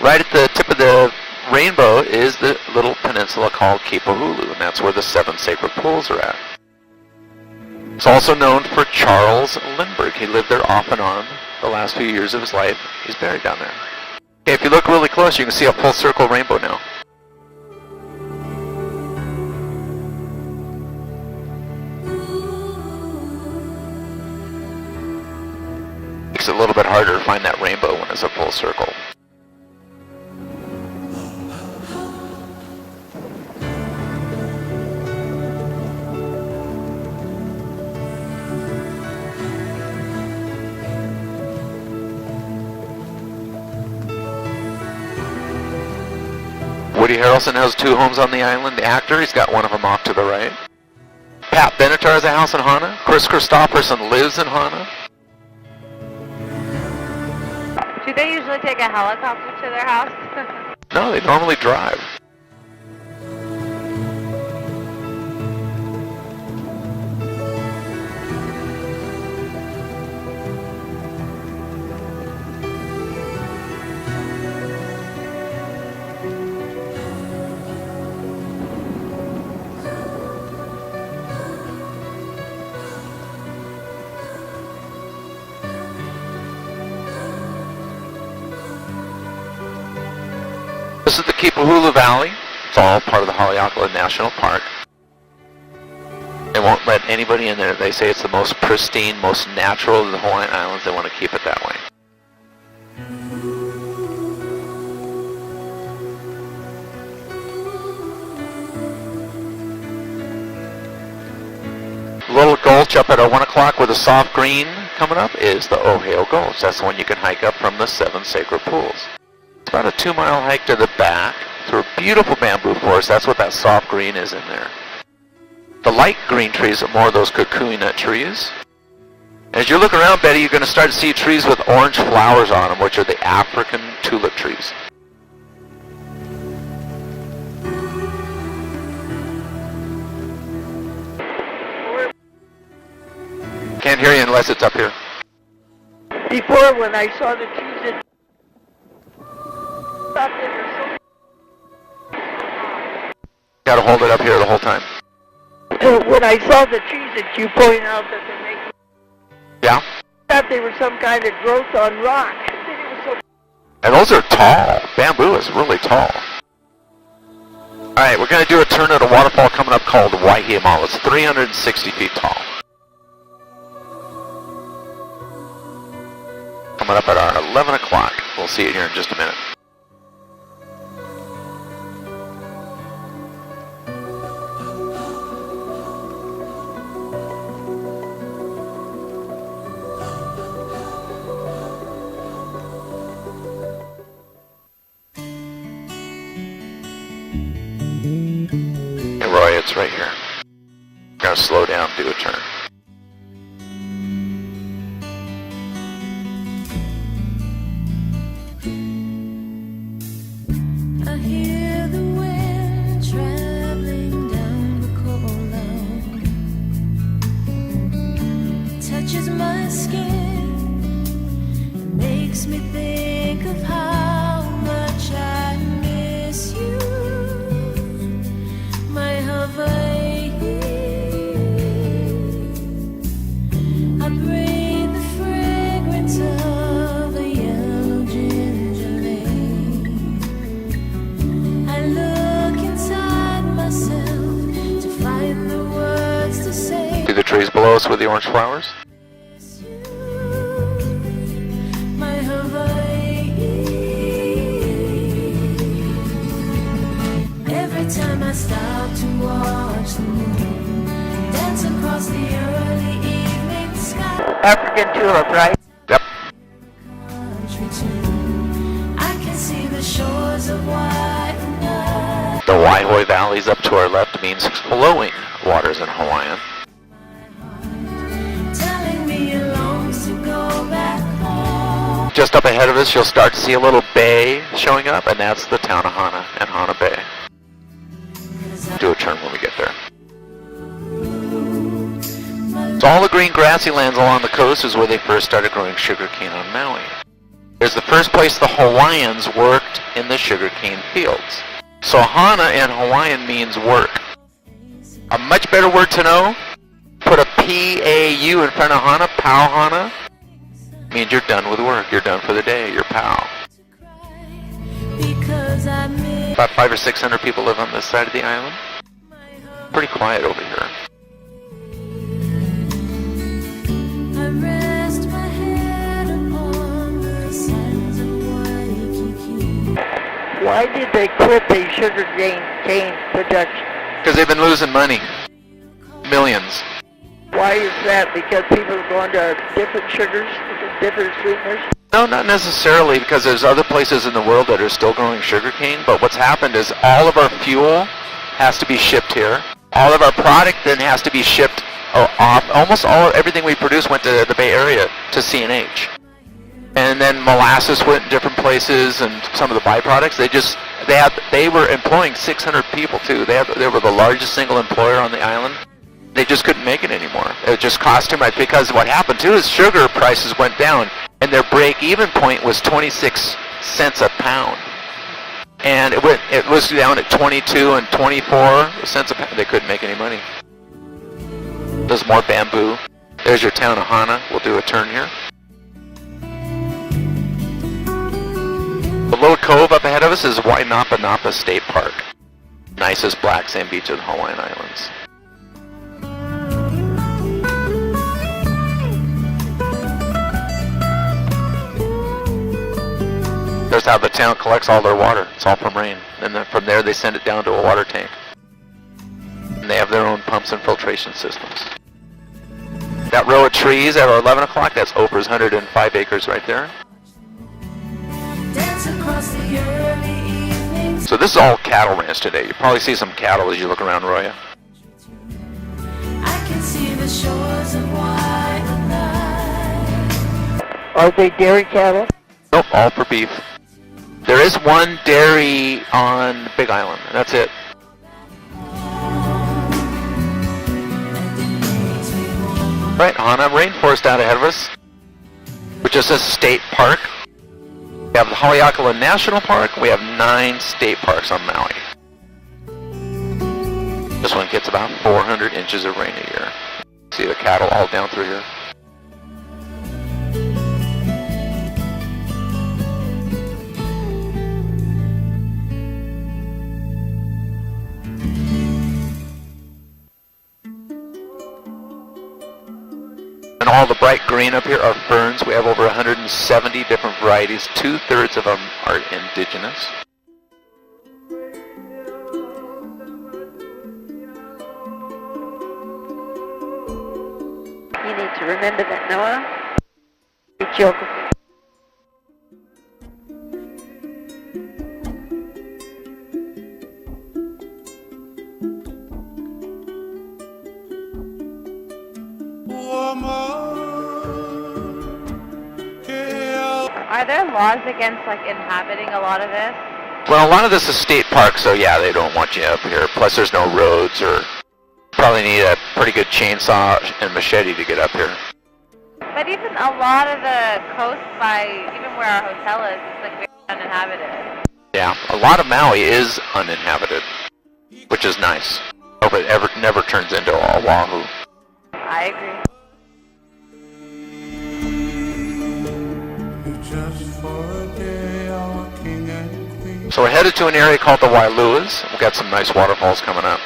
Right at the tip of the rainbow is the little peninsula called Kipahulu, and that's where the 7 sacred pools are at. It's also known for Charles Lindbergh. He lived there off and on the last few years of his life. He's buried down there. Okay, if you look really close, you can see a full circle rainbow now. Makes it a little bit harder to find that rainbow when it's a full circle. Woody Harrelson has 2 homes on the island. The actor, he's got one of them off to the right. Pat Benatar has a house in Hana. Chris Christopherson lives in Hana. Do they usually take a helicopter to their house? No, they normally drive. This is the Kipahulu Valley. It's all part of the Haleakala National Park. They won't let anybody in there. They say it's the most pristine, most natural of the Hawaiian Islands. They want to keep it that way. Little gulch up at 1 o'clock with a soft green coming up is the Ohio Gulch. That's the one you can hike up from the 7 sacred pools. It's about a 2-mile hike to the back through a beautiful bamboo forest. That's what that soft green is in there. The light green trees are more of those kukui nut trees. As you look around, Betty, you're going to start to see trees with orange flowers on them, which are the African tulip trees. Can't hear you unless it's up here. Before, when I saw the trees, I thought they were so... Got to hold it up here the whole time. When I saw the trees that you pointed out that they're making... Yeah? I thought they were some kind of growth on rock. And those are tall. Bamboo is really tall. Alright, we're going to do a turn at a waterfall coming up called Waihemau. It's 360 feet tall. Coming up at our 11 o'clock. We'll see it here in just a minute. Hey Roy, it's right here. We're going to slow down, do a turn. I hear the wind traveling down the cold line. Touches my skin, it makes me think of how much I miss you, my Hawaii. I breathe the fragrance of a yellow ginger lane. I look inside myself to find the words to say. See the trees below us with the orange flowers? My Hawaii. Every time I stop to watch the moon dance across the early evening sky. African tulip, right? Yep. Country tune. I can see the shores of white night. The Waihoi Valley's up to our left means flowing waters in Hawaiian. Telling me it longs to go back home. Just up ahead of us, you'll start to see a little bay showing up, and that's the town of Hana and Hana Bay. Do a turn when we get there. So all the green grassy lands along the coast is where they first started growing sugarcane on Maui. is the first place the Hawaiians worked in the sugarcane fields. So Hana in Hawaiian means work. A much better word to know, put a P-A-U in front of Hana, Pau Hana, means you're done with work, you're done for the day, you're Pau. About 500 or 600 people live on this side of the island. Pretty quiet over here. I rest my head upon the sands of Waikiki. Why did they quit the sugar cane production? Because they've been losing money. Millions. Why is that? Because people are going to different sugars, different sweeteners? No, not necessarily, because there's other places in the world that are still growing sugarcane, but what's happened is all of our fuel has to be shipped here. All of our product then has to be shipped off. Almost everything we produce went to the Bay Area, to CNH. And then molasses went in different places, and some of the byproducts, they were employing 600 people too. They were the largest single employer on the island. They just couldn't make it anymore. It just cost too much, because what happened too is sugar prices went down, and their break-even point was 26 cents a pound. And it was down at 22 and 24 cents a pound. They couldn't make any money. There's more bamboo. There's your town of Hana. We'll do a turn here. The little cove up ahead of us is Wainapa State Park. Nicest black sand beach of the Hawaiian Islands. There's how the town collects all their water. It's all from rain. And then from there they send it down to a water tank. And they have their own pumps and filtration systems. That row of trees at 11 o'clock, that's Oprah's 105 acres right there. Dance across the early evening. So this is all cattle ranch today. You probably see some cattle as you look around Roya. I can see the shores of Waikiki. Are they dairy cattle? Nope, all for beef. There is one dairy on Big Island, and that's it. Right, Hana Rainforest out ahead of us, which is a state park. We have the Haleakala National Park. We have 9 state parks on Maui. This one gets about 400 inches of rain a year. See the cattle all down through here. And all the bright green up here are ferns. We have over 170 different varieties. 2/3 of them are indigenous. You need to remember that, Noah. It's geography. Are there laws against like inhabiting a lot of this? Well, a lot of this is state park, so yeah, they don't want you up here. Plus there's no roads, or probably need a pretty good chainsaw and machete to get up here. But even a lot of the coast by even where our hotel is, it's like very uninhabited. Yeah, a lot of Maui is uninhabited, which is nice. Hope it never turns into Oahu. I agree. So we're headed to an area called the Wailuas. We've got some nice waterfalls coming up.